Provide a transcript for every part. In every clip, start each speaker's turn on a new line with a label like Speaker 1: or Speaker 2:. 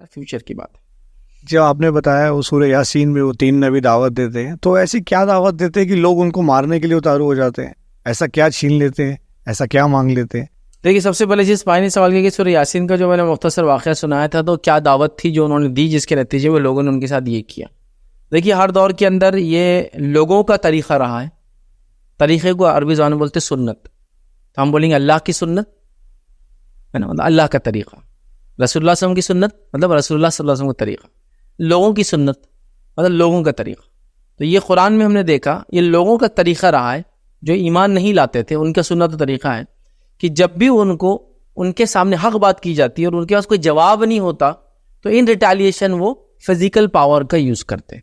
Speaker 1: Future کی بات ہے.
Speaker 2: جو آپ نے بتایا وہ سورہ یاسین میں وہ 3 نبی دعوت دیتے ہیں، تو ایسی کیا دعوت دیتے ہیں کہ لوگ ان کو مارنے کے لیے اتارو ہو جاتے ہیں؟ ایسا کیا چھین لیتے ہیں، ایسا کیا مانگ لیتے ہیں؟
Speaker 1: دیکھیے سب سے پہلے جس بھائی نے سوال کیا کہ سورہ یاسین کا جو میں نے مختصر واقعہ سنایا تھا، تو کیا دعوت تھی جو انہوں نے دی جس کے نتیجے میں لوگوں نے ان کے ساتھ یہ کیا. دیکھیے ہر دور کے اندر یہ لوگوں کا طریقہ رہا ہے. طریقے کو عربی زبان میں بولتے سنت. تو ہم بولیں گے اللہ کی سنت ہے نا، مطلب اللہ کا طریقہ. رسول اللہ صلی اللہ علیہ وسلم کی سنت مطلب رسول اللہ صلی اللہ علیہ وسلم کا طریقہ. لوگوں کی سنت مطلب لوگوں کا طریقہ. تو یہ قرآن میں ہم نے دیکھا یہ لوگوں کا طریقہ رہا ہے. جو ایمان نہیں لاتے تھے ان کا سنت طریقہ ہے کہ جب بھی ان کو ان کے سامنے حق بات کی جاتی ہے اور ان کے پاس کوئی جواب نہیں ہوتا تو ان ریٹیلیشن وہ فزیکل پاور کا یوز کرتے.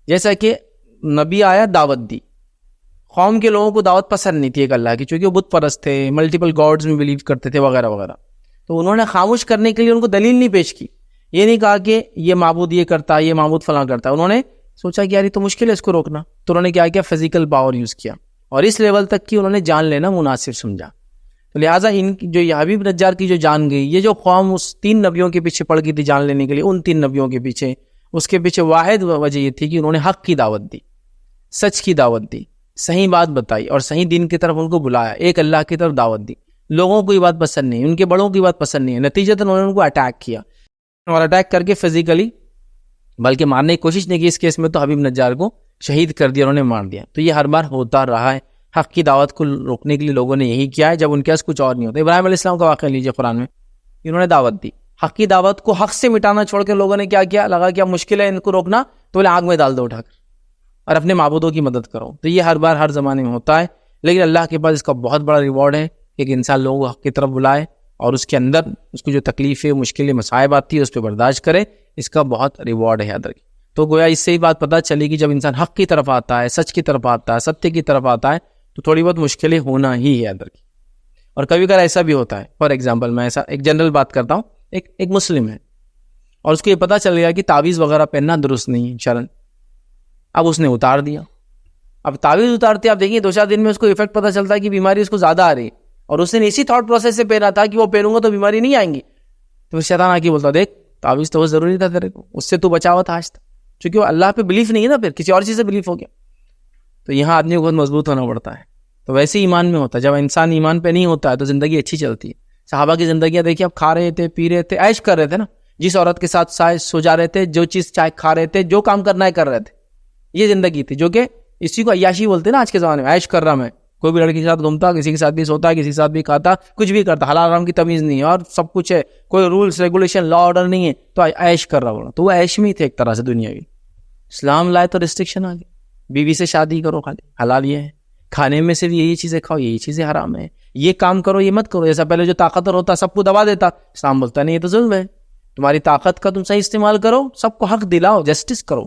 Speaker 1: جیسا کہ نبی آیا دعوت دی، قوم کے لوگوں کو دعوت پسند نہیں تھی ایک اللہ کی، چونکہ وہ بت پرست تھے، ملٹیپل گاڈز میں بلیو کرتے تھے وغیرہ وغیرہ. تو انہوں نے خاموش کرنے کے لیے ان کو دلیل نہیں پیش کی. یہ نہیں کہا کہ یہ معبود یہ کرتا ہے، یہ معبود فلاں کرتا ہے. انہوں نے سوچا کہ یار یہ تو مشکل ہے اس کو روکنا، تو انہوں نے کیا فزیکل پاور یوز کیا اور اس لیول تک کہ انہوں نے جان لینا مناسب سمجھا. تو لہٰذا ان جو یہ حبیب نجار کی جو جان گئی، یہ جو قوم اس 3 نبیوں کے پیچھے پڑ گئی تھی جان لینے کے لیے، ان 3 نبیوں کے پیچھے، اس کے پیچھے واحد وجہ یہ تھی کہ انہوں نے حق کی دعوت دی، سچ کی دعوت دی، صحیح بات بتائی اور صحیح دین کی طرف ان کو بلایا، ایک اللہ کی طرف دعوت دی. لوگوں کو یہ بات پسند نہیں، ان کے بڑوں کی بات پسند نہیں ہے. نتیجتاً انہوں نے ان کو اٹیک کیا اور اٹیک کر کے فزیکلی بلکہ مارنے کی کوشش نہیں کی. اس کیس میں تو حبیب نجار کو شہید کر دیا، انہوں نے مار دیا. تو یہ ہر بار ہوتا رہا ہے. حق کی دعوت کو روکنے کے لیے لوگوں نے یہی کیا ہے جب ان کے پاس کچھ اور نہیں ہوتا. ابراہیم علیہ السلام کا واقعہ لیجیے قرآن میں، انہوں نے دعوت دی، حق کی دعوت کو حق سے مٹانا چھوڑ کے لوگوں نے کیا کیا، لگا کہ اب مشکل ہے ان کو روکنا، تو بولے آگ میں ڈال دو اٹھا کر اور اپنے معبودوں کی مدد کرو. تو یہ ہر بار ہر زمانے میں ہوتا ہے، لیکن اللہ کے پاس اس کا بہت بڑا ریوارڈ ہے کہ ایک انسان لوگوں کو حق کی طرف بلائے اور اس کے اندر اس کو جو تکلیفیں مشکلیں مصائب آتی ہے اس پہ برداشت کرے. اس کا بہت ریوارڈ ہے ادر کی. تو گویا اس سے ہی بات پتہ چلے کہ جب انسان حق کی طرف آتا ہے، سچ کی طرف آتا ہے، ستیہ کی طرف آتا ہے، تو تھوڑی بہت مشکلیں ہونا ہی ہے ادر کی. اور کبھی کبھار ایسا بھی ہوتا ہے، فار ایگزامپل میں ایسا ایک جنرل بات کرتا ہوں، ایک مسلم ہے اور اس کو یہ پتہ چل گیا کہ تعویذ وغیرہ پہننا درست نہیں ہے شرعاً. اب اس نے اتار دیا. اب تعویذ اتارتے آپ دیکھیے 2-4 دن میں اس کو ایفیکٹ پتہ چلتا ہے کہ بیماری اس کو زیادہ آ رہی ہے، اور اس نے اسی تھاٹ پروسیس سے پہنا تھا کہ وہ پہنوں گا تو بیماری نہیں آئیں گی. تو شیطان آ کے بولتا دیکھ تعویذ تو وہ ضروری تھا تیرے کو، اس سے تو بچا ہوا تھا آج تک، چونکہ وہ اللہ پہ بلیف نہیں ہے نا، پھر کسی اور چیز سے بلیف ہو گیا. تو یہاں آدمی کو بہت مضبوط ہونا پڑتا ہے. تو ویسے ایمان میں ہوتا ہے، جب انسان ایمان پہ نہیں ہوتا ہے تو زندگی اچھی چلتی ہے. صحابہ کی زندگیاں دیکھیے، اب کھا رہے تھے، پی رہے تھے، عیش کر رہے تھے نا، جس عورت کے ساتھ سو جا رہے تھے، جو چیز چائے کھا رہے تھے، جو کام کرنا ہے کر رہے تھے. یہ زندگی تھی جو کہ اسی کو عیاشی بولتے ہیں نا آج کے زمانے میں. عیش کر رہا میں، کوئی بھی لڑکی کے ساتھ گھومتا، کسی کے ساتھ بھی سوتا ہے، کسی کے ساتھ بھی کھاتا، کچھ بھی کرتا، حلال حرام کی تمیز نہیں ہے اور سب کچھ ہے، کوئی رولز ریگولیشن لا آرڈر نہیں ہے، تو عیش کر رہا ہونا. تو وہ عیش میں ہی تھے ایک طرح سے دنیاوی. اسلام لائے تو ریسٹرکشن آ گئی، بیوی سے شادی کرو، خالی حلال یہ ہے، کھانے میں صرف یہی چیزیں کھاؤ، یہی چیزیں حرام ہے، یہ کام کرو یہ مت کرو. جیسا پہلے جو طاقتور ہوتا سب کو دبا دیتا، اسلام بولتا نہیں یہ تو ظلم ہے، تمہاری طاقت کا تم صحیح استعمال کرو، سب کو حق دلاؤ، جسٹس کرو.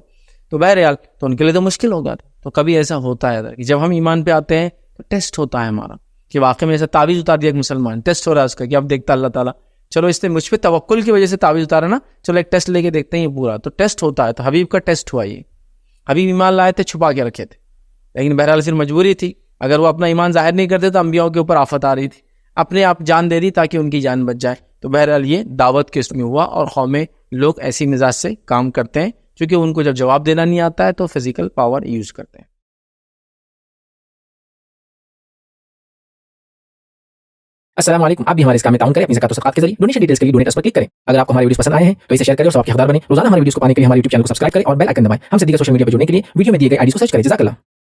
Speaker 1: تو بہرحال تو ان کے لیے تو مشکل ہوگا. تو کبھی ایسا ہوتا ہے کہ جب ہم ایمان پہ آتے ہیں تو ٹیسٹ ہوتا ہے ہمارا کہ واقعی میں ایسا تعویذ اتار دیا ایک مسلمان، ٹیسٹ ہو رہا ہے اس کا کہ اب دیکھتا اللہ تعالیٰ چلو اس نے مجھ پہ توکل کی وجہ سے تعویذ اتارا نا، چلو ایک ٹیسٹ لے کے دیکھتے ہیں یہ پورا. تو ٹیسٹ ہوتا ہے. تو حبیب کا ٹیسٹ ہوا. یہ حبیب ایمان لائے تھے، چھپا کے رکھے تھے، لیکن بہرحال پھر مجبوری تھی. اگر وہ اپنا ایمان ظاہر نہیں کرتے تو انبیاء کے اوپر آفت آ رہی تھی، اپنے آپ جان دے دی تاکہ ان کی جان بچ جائے. تو بہرحال یہ دعوت کے اس میں ہوا، اور قومیں لوگ ایسی مزاج سے کام کرتے ہیں چونکہ ان کو جب جواب دینا نہیں آتا ہے تو فزیکل پاور یوز کرتے ہیں.
Speaker 3: السلام علیکم. آپ بھی ہمارے اس کام میں تعاون کریں اپنی زکات و صدقات کے ذریعے. ڈونیشن ڈیٹیلز کے لیے ڈونیٹ اس پر کلک کریں. اگر آپ کو ہمارے ویڈیوز پسند آئے ہیں تو اسے شیئر کریں اور سب کے حقدار بنیں. روزانہ ہمارے ویڈیوز کو پانے کے لیے ہمارے YouTube چینل کو سبسکرائب کریں اور بیل آئکن دبائیں. ہم سے دیگر سوشل میڈیا پر جڑنے کے لیے ویڈیو میں دیے گئے آئی ڈیز کو سرچ کریں. جزاک اللہ.